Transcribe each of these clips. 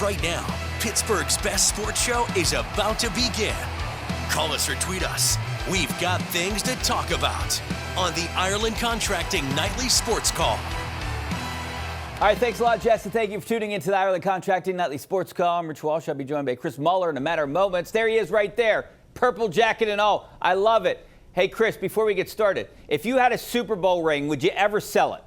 Right now, Pittsburgh's best sports show is about to begin. Call us or tweet us. We've got things to talk about on the Ireland Contracting Nightly Sports Call. All right, thanks a lot, Jess, and thank you for tuning into the Ireland Contracting Nightly Sports Call. I'm Rich Walsh. I'll be joined by Chris Mueller in a matter of moments. There he is right there, purple jacket and all. I love it. Hey, Chris, before we get started, if you had a Super Bowl ring, would you ever sell it?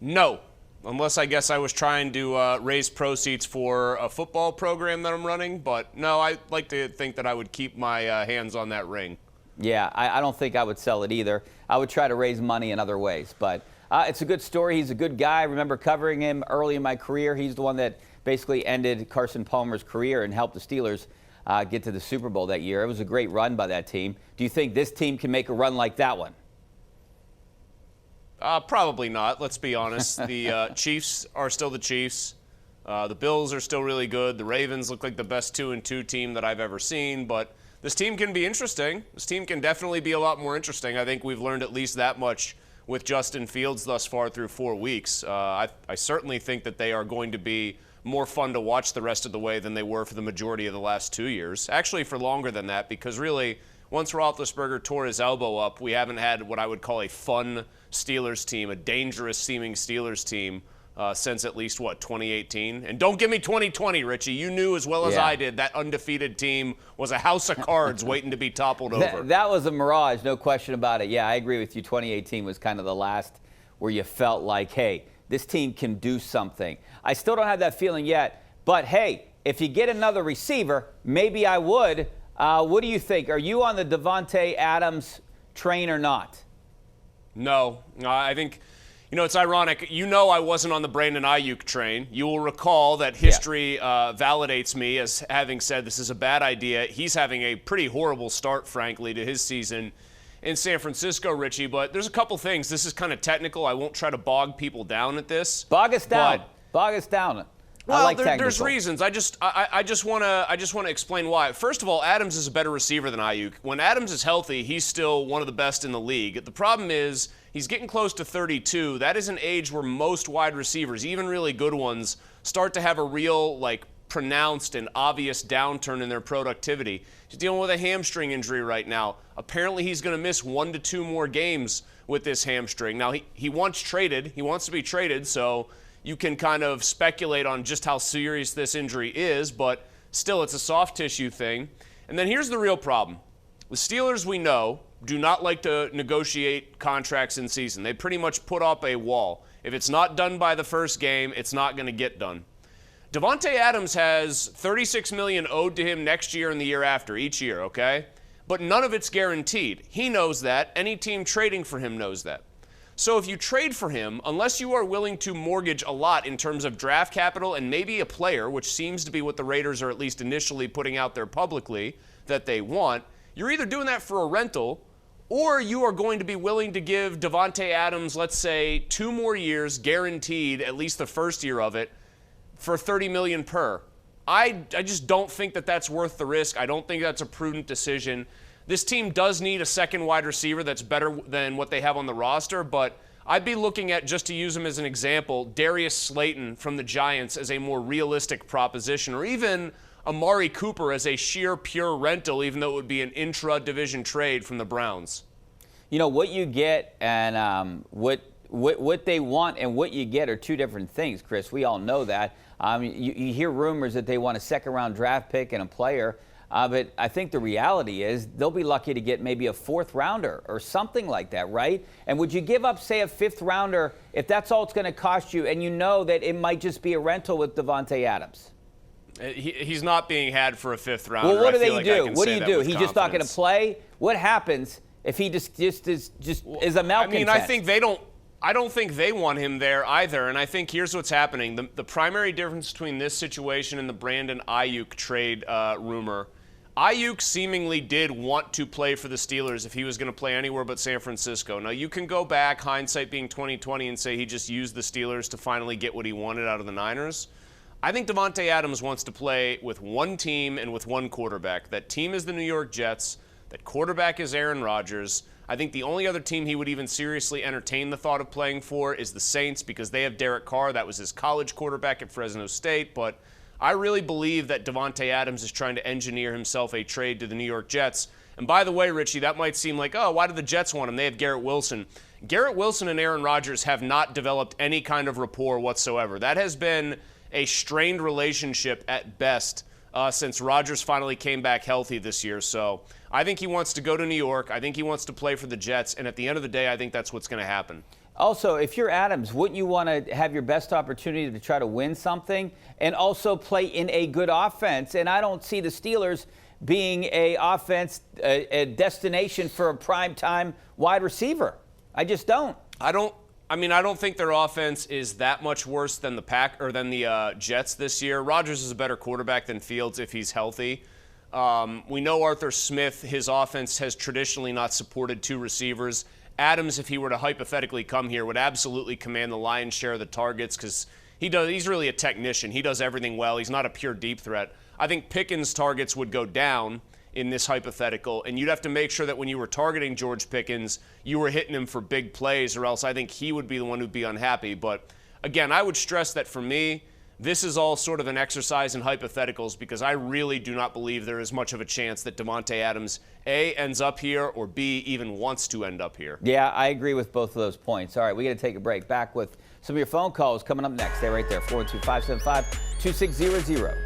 No, unless I guess I was trying to raise proceeds for a football program that I'm running. But no, I like to think that I would keep my hands on that ring. Yeah, I don't think I would sell it either. I would try to raise money in other ways, but it's a good story. He's a good guy. I remember covering him early in my career. He's the one that basically ended Carson Palmer's career and helped the Steelers get to the Super Bowl that year. It was a great run by that team. Do you think this team can make a run like that one? Probably not. Let's be honest. The Chiefs are still the Chiefs. The Bills are still really good. The Ravens look like the best 2-2 team that I've ever seen. But this team can be interesting. This team can definitely be a lot more interesting. I think we've learned at least that much with Justin Fields thus far through 4 weeks. I certainly think that they are going to be more fun to watch the rest of the way than they were for the majority of the last 2 years. Actually, for longer than that, because really, once Roethlisberger tore his elbow up, we haven't had what I would call a fun Steelers team, a dangerous-seeming Steelers team, since at least, 2018? And don't give me 2020, Richie. You knew as well as I did that undefeated team was a house of cards waiting to be toppled over. That was a mirage, no question about it. Yeah, I agree with you. 2018 was kind of the last where you felt like, hey, this team can do something. I still don't have that feeling yet, but hey, if you get another receiver, maybe I would. What do you think? Are you on the Davante Adams train or not? No. I think, it's ironic. I wasn't on the Brandon Ayuk train. You will recall that history validates me as having said this is a bad idea. He's having a pretty horrible start, frankly, to his season in San Francisco, Richie. But there's a couple things. This is kind of technical. I won't try to bog people down at this. Bog us down. Bog us down. Well, there's reasons. I just want to explain why. First of all, Adams is a better receiver than Ayuk. When Adams is healthy, he's still one of the best in the league. The problem is he's getting close to 32. That is an age where most wide receivers, even really good ones, start to have a real, pronounced and obvious downturn in their productivity. He's dealing with a hamstring injury right now. Apparently, he's going to miss 1 to 2 more games with this hamstring. Now, he wants traded. He wants to be traded, so you can kind of speculate on just how serious this injury is, but still, it's a soft tissue thing. And then here's the real problem. The Steelers, we know, do not like to negotiate contracts in season. They pretty much put up a wall. If it's not done by the first game, it's not going to get done. Davante Adams has $36 million owed to him next year and the year after, each year, okay? But none of it's guaranteed. He knows that. Any team trading for him knows that. So if you trade for him, unless you are willing to mortgage a lot in terms of draft capital and maybe a player, which seems to be what the Raiders are at least initially putting out there publicly that they want, you're either doing that for a rental or you are going to be willing to give Davante Adams, let's say, 2 more years guaranteed, at least the first year of it, for $30 million per. I just don't think that that's worth the risk. I don't think that's a prudent decision. This team does need a second wide receiver that's better than what they have on the roster, but I'd be looking at, just to use him as an example, Darius Slayton from the Giants as a more realistic proposition, or even Amari Cooper as a sheer pure rental, even though it would be an intra-division trade from the Browns. What you get and what they want and what you get are two different things, Chris. We all know that. You hear rumors that they want a second-round draft pick and a player. But I think the reality is they'll be lucky to get maybe a 4th rounder or something like that, right? And would you give up, say, a 5th rounder if that's all it's going to cost you and you know that it might just be a rental with Davante Adams? He's not being had for a 5th rounder. Well, what do they do? What do you do? He's just not going to play? What happens if he just is a malcontent? I don't think they want him there either, and I think here's what's happening. The primary difference between this situation and the Brandon Ayuk trade rumor, Ayuk seemingly did want to play for the Steelers if he was going to play anywhere but San Francisco. Now, you can go back, hindsight being 20/20, and say he just used the Steelers to finally get what he wanted out of the Niners. I think Davante Adams wants to play with one team and with one quarterback. That team is the New York Jets. That quarterback is Aaron Rodgers. I think the only other team he would even seriously entertain the thought of playing for is the Saints, because they have Derek Carr. That was his college quarterback at Fresno State. But I really believe that Davante Adams is trying to engineer himself a trade to the New York Jets. And by the way, Richie, that might seem like, oh, why did the Jets want him? They have Garrett Wilson. Garrett Wilson and Aaron Rodgers have not developed any kind of rapport whatsoever. That has been a strained relationship at best since Rodgers finally came back healthy this year. So I think he wants to go to New York. I think he wants to play for the Jets. And at the end of the day, I think that's what's going to happen. Also, if you're Adams, wouldn't you want to have your best opportunity to try to win something and also play in a good offense? And I don't see the Steelers being a a destination for a primetime wide receiver. I just don't. I don't think their offense is that much worse than the Jets this year. Rodgers is a better quarterback than Fields if he's healthy. We know Arthur Smith, his offense has traditionally not supported two receivers. Adams, if he were to hypothetically come here, would absolutely command the lion's share of the targets because he's really a technician. He does everything well. He's not a pure deep threat. I think Pickens' targets would go down in this hypothetical, and you'd have to make sure that when you were targeting George Pickens, you were hitting him for big plays, or else I think he would be the one who'd be unhappy. But again, I would stress that for me, this is all sort of an exercise in hypotheticals because I really do not believe there is much of a chance that Davante Adams, A, ends up here, or B, even wants to end up here. Yeah, I agree with both of those points. All right, we got to take a break. Back with some of your phone calls coming up next. Stay right there, 412-575-2600.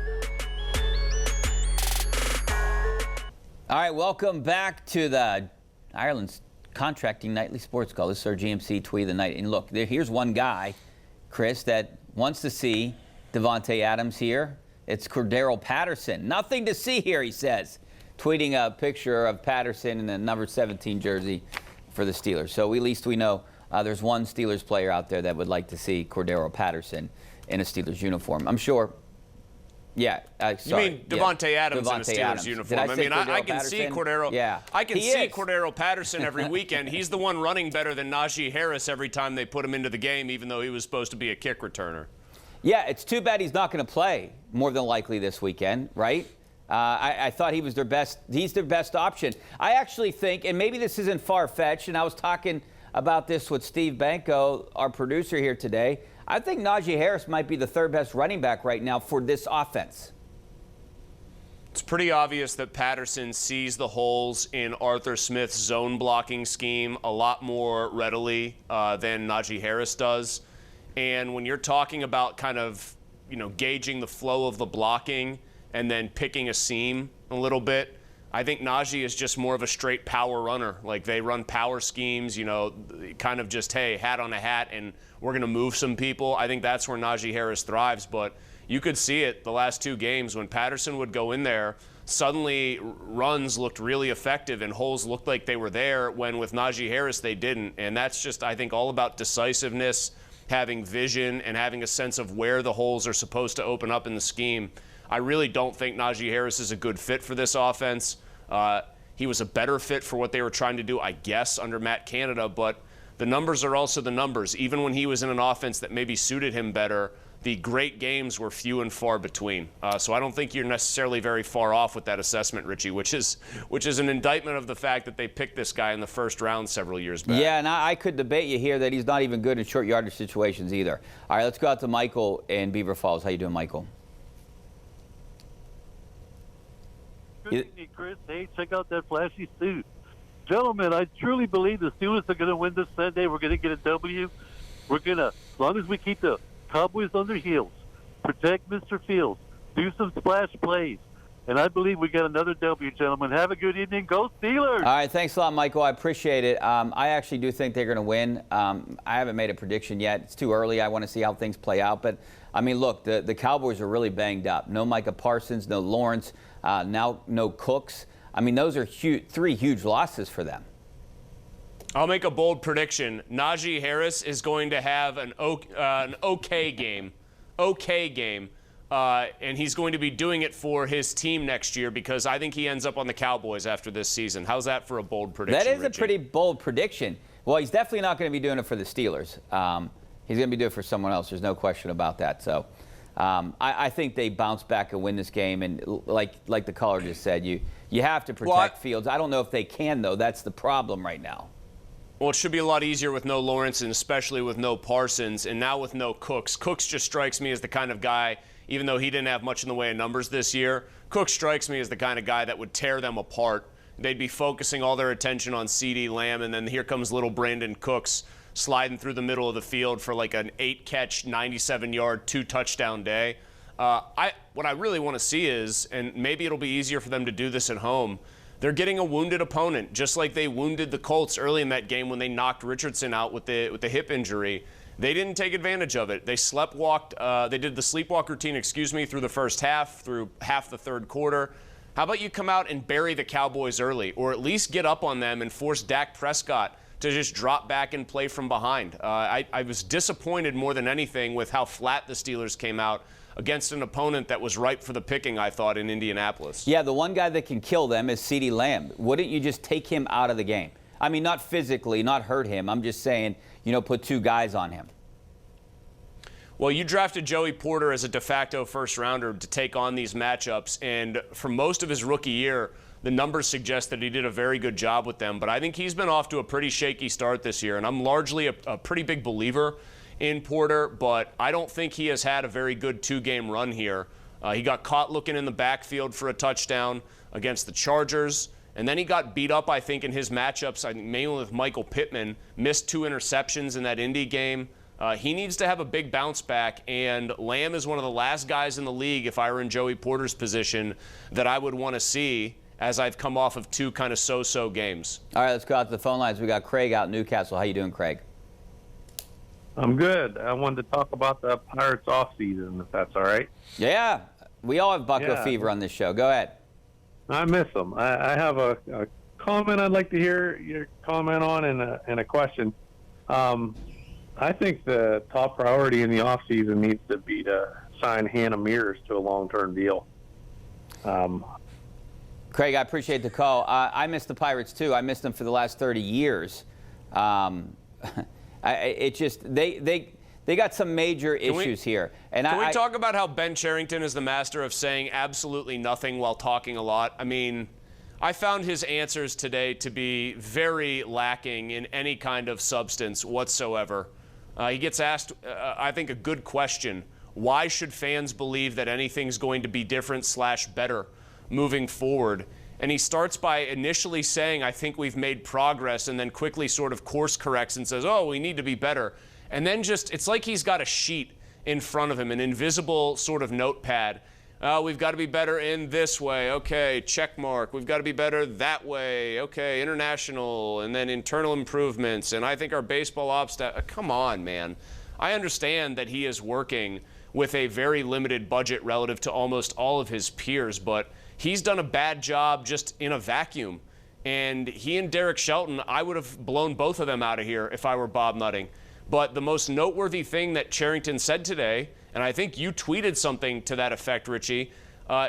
All right, welcome back to the Ireland's Contracting Nightly Sports Call. This is our GMC Tweet of the Night. And look, here's one guy, Chris, that wants to see Davante Adams here. It's Cordero Patterson. Nothing to see here, he says, tweeting a picture of Patterson in the number 17 jersey for the Steelers. So at least we know there's one Steelers player out there that would like to see Cordero Patterson in a Steelers uniform. I'm sure. Yeah, sorry. You mean Davante Adams in a Steelers uniform? I can see Cordero. Yeah, I can see Cordero Patterson every weekend. He's the one running better than Najee Harris every time they put him into the game, even though he was supposed to be a kick returner. Yeah, it's too bad he's not going to play more than likely this weekend, right? I thought he was their best. He's their best option. I actually think, and maybe this isn't far-fetched, and I was talking about this with Steve Banco, our producer here today. I think Najee Harris might be the third best running back right now for this offense. It's pretty obvious that Patterson sees the holes in Arthur Smith's zone blocking scheme a lot more readily than Najee Harris does. And when you're talking about kind of, gauging the flow of the blocking and then picking a seam a little bit, I think Najee is just more of a straight power runner. Like, they run power schemes, kind of just, hey, hat on a hat, and we're going to move some people. I think that's where Najee Harris thrives. But you could see it the last two games when Patterson would go in there, suddenly runs looked really effective and holes looked like they were there, when with Najee Harris they didn't. And that's just, I think, all about decisiveness, having vision, and having a sense of where the holes are supposed to open up in the scheme. I really don't think Najee Harris is a good fit for this offense. He was a better fit for what they were trying to do, I guess, under Matt Canada, but the numbers are also the numbers. Even when he was in an offense that maybe suited him better, the great games were few and far between. So I don't think you're necessarily very far off with that assessment, Richie, which is an indictment of the fact that they picked this guy in the first round several years back. Yeah, and I could debate you here that he's not even good in short yardage situations either. All right, let's go out to Michael in Beaver Falls. How you doing, Michael? Good evening, Chris. Hey, check out that flashy suit. Gentlemen, I truly believe the Steelers are going to win this Sunday. We're going to get a W. We're going to, as long as we keep the Cowboys on their heels, protect Mr. Fields, do some splash plays, and I believe we got another W, gentlemen. Have a good evening. Go Steelers! All right, thanks a lot, Michael. I appreciate it. I actually do think they're going to win. I haven't made a prediction yet. It's too early. I want to see how things play out. But, look, the Cowboys are really banged up. No Micah Parsons, no Lawrence, now no Cooks. Those are three huge losses for them. I'll make a bold prediction. Najee Harris is going to have an okay game, and he's going to be doing it for his team next year because I think he ends up on the Cowboys after this season. How's that for a bold prediction, That is Richie? a pretty bold prediction. Well, he's definitely not going to be doing it for the Steelers. He's going to be doing it for someone else. There's no question about that. So I think they bounce back and win this game. And like the caller just said, you have to protect Fields. I don't know if they can, though. That's the problem right now. Well, it should be a lot easier with no Lawrence and especially with no Parsons, and now with no Cooks. Cooks just strikes me as the kind of guy, even though he didn't have much in the way of numbers this year, Cooks strikes me as the kind of guy that would tear them apart. They'd be focusing all their attention on CeeDee Lamb, and then here comes little Brandon Cooks sliding through the middle of the field for like an 8-catch, 97-yard, 2-touchdown day. What I really want to see is, and maybe it'll be easier for them to do this at home, they're getting a wounded opponent, just like they wounded the Colts early in that game when they knocked Richardson out with the hip injury. They didn't take advantage of it. They they did the sleepwalk routine, through the first half, through half the third quarter. How about you come out and bury the Cowboys early, or at least get up on them and force Dak Prescott to just drop back and play from behind? I was disappointed more than anything with how flat the Steelers came out against an opponent that was ripe for the picking, I thought, in Indianapolis. Yeah, the one guy that can kill them is CeeDee Lamb. Wouldn't you just take him out of the game? I mean, not physically, not hurt him. I'm just saying, put 2 guys on him. Well, you drafted Joey Porter as a de facto first-rounder to take on these matchups, and for most of his rookie year, the numbers suggest that he did a very good job with them. But I think he's been off to a pretty shaky start this year, and I'm largely a pretty big believer in Porter, but I don't think he has had a very good 2-game run here. He got caught looking in the backfield for a touchdown against the Chargers, and then he got beat up, I think, in his matchups, I think mainly with Michael Pittman, missed 2 interceptions in that Indy game. He needs to have a big bounce back, and Lamb is one of the last guys in the league, if I were in Joey Porter's position, that I would want to see as I've come off of 2 kind of so-so games. All right, let's go out to the phone lines. We got Craig out in Newcastle. How you doing, Craig? I'm good. I wanted to talk about the Pirates offseason, if that's all right. Yeah, we all have Bucko fever on this show. Go ahead. I miss them. I have a comment I'd like to hear your comment on and a question. I think the top priority in the offseason needs to be to sign Hannah Mears to a long-term deal. Craig, I appreciate the call. I miss the Pirates, too. I missed them for the last 30 years. They got some major issues here. And can we talk about how Ben Cherington is the master of saying absolutely nothing while talking a lot? I mean, I found his answers today to be very lacking in any kind of substance whatsoever. He gets asked, I think, a good question. Why should fans believe that anything's going to be different/better moving forward? And he starts by initially saying, I think we've made progress, and then quickly sort of course corrects and says, oh, we need to be better. And then it's like he's got a sheet in front of him, an invisible sort of notepad. We've got to be better in this way. Okay, check mark. We've got to be better that way. Okay, international, and then internal improvements. And I think our baseball ops staff. Come on, man. I understand that he is working with a very limited budget relative to almost all of his peers, but he's done a bad job just in a vacuum. And he and Derek Shelton, I would have blown both of them out of here if I were Bob Nutting. But the most noteworthy thing that Cherington said today, and I think you tweeted something to that effect, Richie,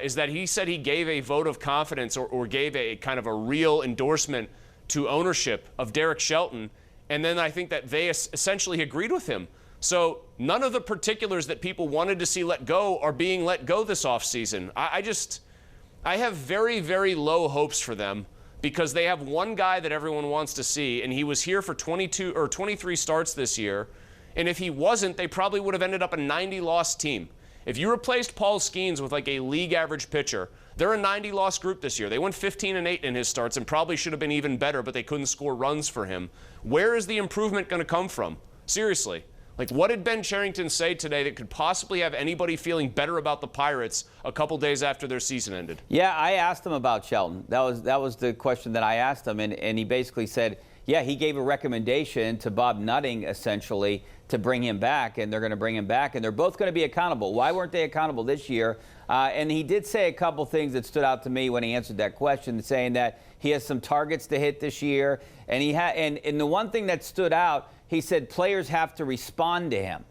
is that he said he gave a vote of confidence or gave a kind of a real endorsement to ownership of Derek Shelton. And then I think that they essentially agreed with him. So none of the particulars that people wanted to see let go are being let go this offseason. I have very, very low hopes for them because they have one guy that everyone wants to see, and he was here for 22 or 23 starts this year. And if he wasn't, they probably would have ended up a 90-loss team. If you replaced Paul Skeens with like a league average pitcher, they're a 90-loss group this year. They went 15-8 in his starts and probably should have been even better, but they couldn't score runs for him. Where is the improvement going to come from? Seriously. Like, what did Ben Cherington say today that could possibly have anybody feeling better about the Pirates a couple days after their season ended? Yeah, I asked him about Shelton. That was the question that I asked him, and he basically said, yeah, he gave a recommendation to Bob Nutting, essentially, to bring him back, and they're going to bring him back, and they're both going to be accountable. Why weren't they accountable this year? And he did say a couple things that stood out to me when he answered that question, saying that he has some targets to hit this year, and and the one thing that stood out, he said players have to respond to him.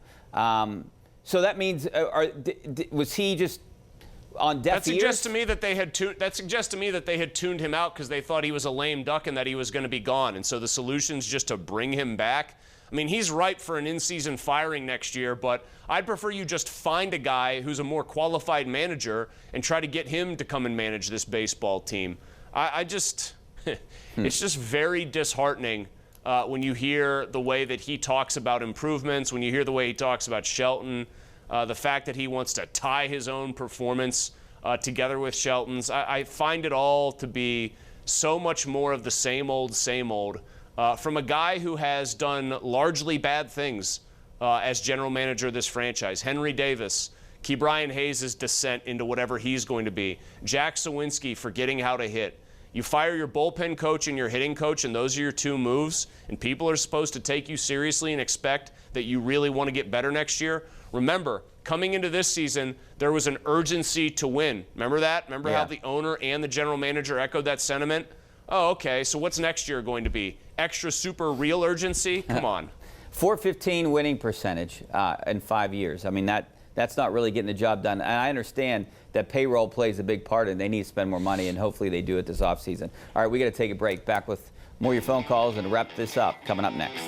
So that means, was he just on deaf ears? That suggests to me that they had tuned him out because they thought he was a lame duck and that he was going to be gone. And so the solution's just to bring him back. I mean, he's ripe for an in-season firing next year, but I'd prefer you just find a guy who's a more qualified manager and try to get him to come and manage this baseball team. It's just very disheartening when you hear the way that he talks about improvements, when you hear the way he talks about Shelton, the fact that he wants to tie his own performance together with Shelton's. I find it all to be so much more of the same old from a guy who has done largely bad things as general manager of this franchise. Henry Davis, Ke'Bryan Hayes' descent into whatever he's going to be, Jack Sawinski forgetting how to hit. You fire your bullpen coach and your hitting coach, and those are your two moves, and people are supposed to take you seriously and expect that you really want to get better next year. Remember, coming into this season, there was an urgency to win. Remember that? Remember how the owner and the general manager echoed that sentiment? Oh, okay, so what's next year going to be? Extra super real urgency? Come on. .415 winning percentage in 5 years. I mean, that's not really getting the job done. And I understand that payroll plays a big part, and they need to spend more money, and hopefully they do it this offseason. All right, we got to take a break. Back with more of your phone calls and wrap this up coming up next.